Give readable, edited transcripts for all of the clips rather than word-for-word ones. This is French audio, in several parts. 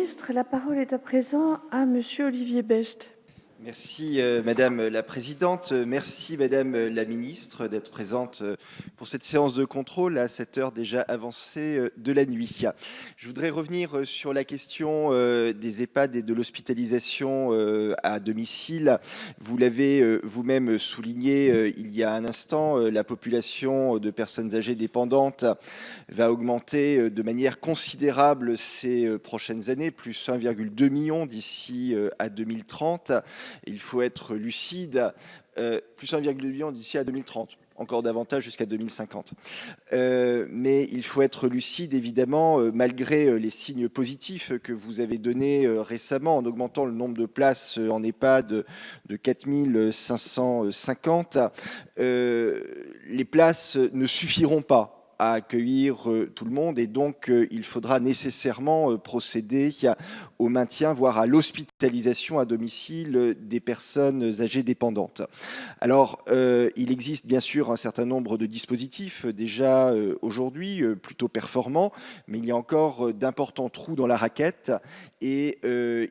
ministre. La parole est à présent à Monsieur Olivier Becht. Merci Madame la Présidente, merci Madame la Ministre d'être présente pour cette séance de contrôle à cette heure déjà avancée de la nuit. Je voudrais revenir sur la question des EHPAD et de l'hospitalisation à domicile. Vous l'avez vous-même souligné il y a un instant, la population de personnes âgées dépendantes va augmenter de manière considérable ces prochaines années, plus 1,2 million d'ici à 2030. Il faut être lucide, plus 1,2 million d'ici à 2030, encore davantage jusqu'à 2050. Mais il faut être lucide, évidemment, malgré les signes positifs que vous avez donnés récemment en augmentant le nombre de places en EHPAD de 4550. Les places ne suffiront pas à accueillir tout le monde et donc il faudra nécessairement procéder au maintien, voire à l'hospitalisation à domicile des personnes âgées dépendantes. Alors, il existe bien sûr un certain nombre de dispositifs déjà aujourd'hui plutôt performants, mais il y a encore d'importants trous dans la raquette et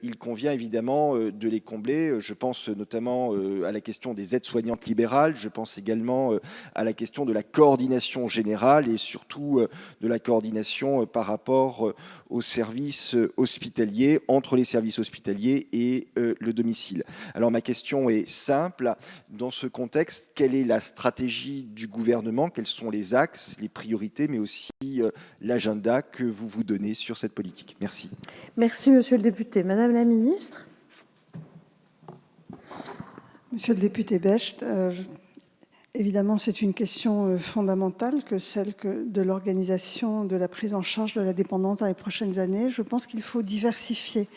il convient évidemment de les combler. Je pense notamment à la question des aides-soignantes libérales, je pense également à la question de la coordination générale et surtout de la coordination par rapport aux services hospitaliers, entre les services hospitaliers et le domicile. Alors ma question est simple, dans ce contexte, quelle est la stratégie du gouvernement, quels sont les axes, les priorités, mais aussi l'agenda que vous vous donnez sur cette politique? Merci. Merci Monsieur le député. Madame la Ministre. Monsieur le député Becht, évidemment, c'est une question fondamentale que celle de l'organisation de la prise en charge de la dépendance dans les prochaines années. Je pense qu'il faut diversifier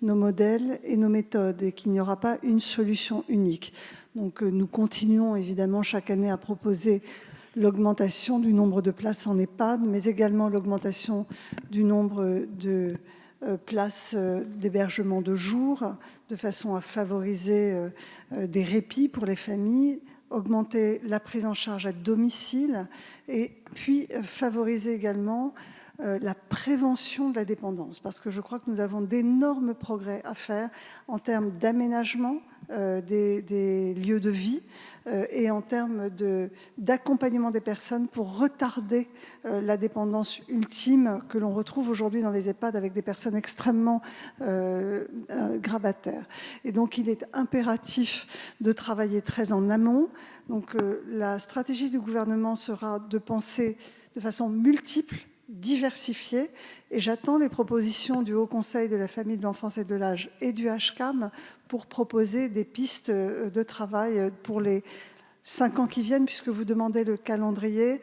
nos modèles et nos méthodes et qu'il n'y aura pas une solution unique. Donc nous continuons évidemment chaque année à proposer l'augmentation du nombre de places en EHPAD, mais également l'augmentation du nombre de places d'hébergement de jour, de façon à favoriser des répits pour les familles, augmenter la prise en charge à domicile et puis favoriser également la prévention de la dépendance, parce que je crois que nous avons d'énormes progrès à faire en termes d'aménagement des lieux de vie et en termes d'accompagnement des personnes pour retarder la dépendance ultime que l'on retrouve aujourd'hui dans les EHPAD avec des personnes extrêmement grabataires. Et donc, il est impératif de travailler très en amont. Donc, la stratégie du gouvernement sera de penser de façon multiple, diversifiée, et j'attends les propositions du Haut Conseil de la famille, de l'enfance et de l'âge et du HCAM pour proposer des pistes de travail pour les 5 ans qui viennent, puisque vous demandez le calendrier.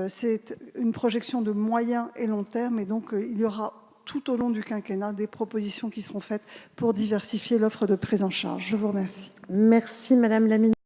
C'est une projection de moyen et long terme, et donc il y aura tout au long du quinquennat des propositions qui seront faites pour diversifier l'offre de prise en charge. Je vous remercie. Merci Madame la Ministre.